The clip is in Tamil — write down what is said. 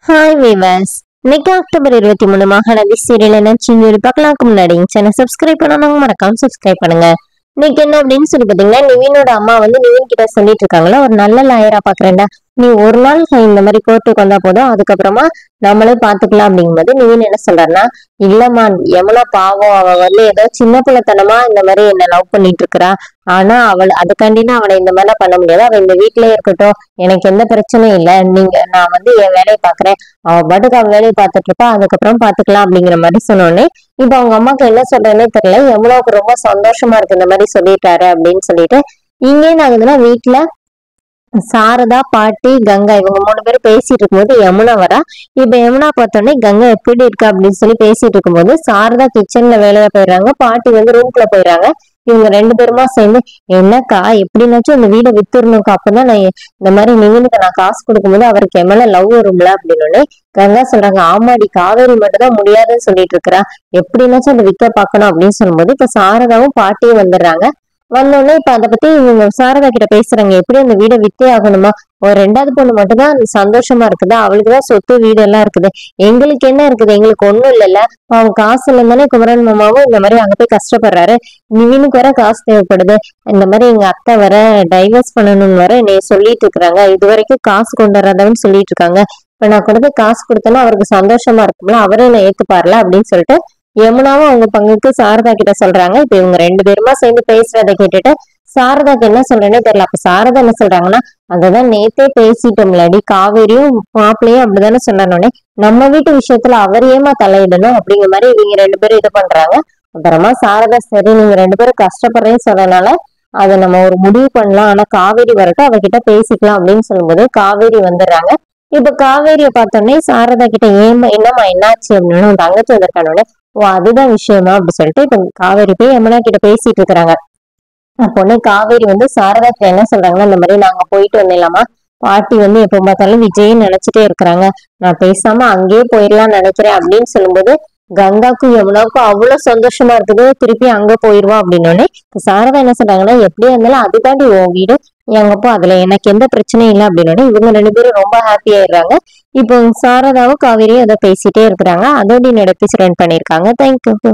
Hi viewers. இன்னைக்கு அக்டோபர் 23 மகாநதி சீரியல் என்ன பார்க்கலாம்க்கு முன்னாடி சேனல் சப்ஸ்கிரைப் பண்ணாம மறக்காம சப்ஸ்கிரைப் பண்ணுங்க. இன்னைக்கு என்ன அப்படின்னு சொல்லி பாத்தீங்கன்னா, நிவினோட அம்மா வந்து நிவின் கிட்ட சொல்லிட்டு இருக்காங்களா, ஒரு நல்ல லாயரா பாக்குறேன்டா, நீ ஒரு நாள் இந்த மாதிரி கோர்ட்டுக்கு வந்தா போதும், அதுக்கப்புறமா நம்மளே பாத்துக்கலாம் அப்படிங்கும்போது நிவின் என்ன சொல்றாருன்னா, இல்லம்மா யமுனா பாவம், அவ வந்து ஏதோ சின்ன பிள்ளைத்தனமா இந்த மாதிரி என்ன லவ் பண்ணிட்டு இருக்கிறா. ஆனா அவள் அதுக்காண்டினா அவளை இந்த மாதிரிலாம் பண்ண முடியாது, அவ இந்த வீட்லயே இருக்கட்டும், எனக்கு எந்த பிரச்சனையும் இல்லை, நான் வந்து என் வேலையை பாக்குறேன், அவ பாட்டுக்கு அவ வேலையை பார்த்துட்டு இருப்பா, அதுக்கப்புறம் பாத்துக்கலாம் அப்படிங்கிற மாதிரி சொன்னோடனே இப்ப அவங்க அம்மாக்கு என்ன சொல்றேன்னே தெரியல. யமுனாவுக்கு ரொம்ப சந்தோஷமா இருக்கு இந்த மாதிரி சொல்லிட்டாரு அப்படின்னு சொல்லிட்டு இங்கே என்ன ஆகுதுன்னா, வீட்டுல சாரதா, பாட்டி, கங்கா இவங்க 3 பேரும் பேசிட்டு இருக்கும்போது யமுனா வரா. இப்ப யமுனா பார்த்தோன்னே கங்கா எப்படி இருக்கா அப்படின்னு சொல்லி பேசிட்டு இருக்கும்போது சாரதா கிச்சன்ல வேலையா போயிடுறாங்க, பாட்டி வந்து ரூம்குள்ள போயிடுறாங்க. இவங்க 2 பேருமா சேர்ந்து, என்னக்கா எப்படின்னாச்சும் இந்த வீடை வித்துடணும்க்கா, அப்பதான் நான் இந்த மாதிரி நிவினுக்கு நான் காசு கொடுக்கும்போது அவருக்கு என் மேல லவ் வரும்ல அப்படின்னு கங்கா சொல்றாங்க. ஆமாடி, காவேரி மட்டும் தான் முடியாதுன்னு சொல்லிட்டு இருக்கிறா, எப்படின்னாச்சும் அதை விற்க பாக்கணும் அப்படின்னு சொல்லும்போது இப்ப சாரதாவும் பாட்டியும் வந்துடுறாங்க. வந்தோடனே இப்ப அதை பத்தி இவங்க சாரதா கிட்ட பேசுறாங்க, எப்படி அந்த வீடை வித்தே ஆகணுமா, ஒரு 2வது பொண்ணு மட்டும் தான் சந்தோஷமா இருக்குதா, அவளுக்குதான் சொத்து வீடு எல்லாம் இருக்குது, எங்களுக்கு என்ன இருக்குது, எங்களுக்கு ஒண்ணும் இல்லைல்ல, அவங்க காசு இல்லைன்னு குமரன் மாமாவும் இந்த மாதிரி அங்க போய் கஷ்டப்படுறாரு, நிவினுக்கு வர காசு தேவைப்படுது, இந்த மாதிரி எங்க அத்தை வர டைவர்ஸ் பண்ணணும்னு வர என்னைய சொல்லிட்டு இருக்கிறாங்க, இது வரைக்கும் காசு கொண்டு வராதவன்னு சொல்லிட்டு இருக்காங்க, இப்ப நான் கொண்டு போய் காசு கொடுத்தேன்னா அவருக்கு சந்தோஷமா இருக்கும்ல, அவரே என்ன ஏத்துப்பாருல அப்படின்னு சொல்லிட்டு யமுனாவும் அவங்க பங்குக்கு சாரதா கிட்ட சொல்றாங்க. இப்ப இவங்க 2 பேருமா சேர்ந்து பேசுறதை கேட்டுட்டு சாரதாக்கு என்ன சொல்றேன்னே தெரியல. அப்ப சாரதா என்ன சொல்றாங்கன்னா, அததான் நேத்தே பேசிட்டோம்லடி, காவேரியும் மாப்பிள்ளையும் அப்படிதானே சொன்னோடனே நம்ம வீட்டு விஷயத்துல அவர் ஏமா தலையிடணும் அப்படிங்கிற மாதிரி இவங்க 2 பேரும் இது பண்றாங்க. அப்புறமா சாரதா, சரி நீங்க 2 பேரும் கஷ்டப்படுறேன்னு சொன்னனால அதை நம்ம ஒரு முடிவு பண்ணலாம், ஆனா காவேரி வரட்டும், அவகிட்ட பேசிக்கலாம் அப்படின்னு சொல்லும்போது காவேரி வந்துடுறாங்க. இப்ப காவேரியை பார்த்தோன்னே சாரதா கிட்ட ஏமா என்னம்மா என்னாச்சு அப்படின்னு தங்கச்சி வந்திருக்கானோட, ஓ அதுதான் விஷயமா அப்படி சொல்லிட்டு இப்ப காவேரி போய் யமுனா கிட்ட பேசிட்டு இருக்கிறாங்க. பொண்ணு காவேரி வந்து சாரதா கிட்ட என்ன சொல்றாங்கன்னா, இந்த மாதிரி நாங்க போயிட்டு வந்துடலாமா, பாட்டி வந்து எப்ப பார்த்தாலும் விஜய்ன்னு நினைச்சிட்டே இருக்கிறாங்க, நான் பேசாம அங்கேயே போயிடலாம்னு நினைக்கிறேன் அப்படின்னு சொல்லும்போது கங்காக்கும் யமுனாவுக்கும் அவ்வளவு சந்தோஷமா இருக்குது, திருப்பி அங்க போயிருவோம் அப்படின்னு சாரதா என்ன சொல்றாங்கன்னா, எப்படியா இருந்தாலும் அது தாண்டி உன் வீடு, எங்கப்போ அதுல எனக்கு எந்த பிரச்சனையும் இல்லை அப்படின்னு இவங்க 2 பேரும் ரொம்ப ஹாப்பி ஆயிடுறாங்க. இப்போ சாரதாவும் காவேரியும் அதை பேசிட்டே இருக்கிறாங்க. அதோட என்னோட எபிசோட் ரன் பண்ணிருக்காங்க. தேங்க்யூ.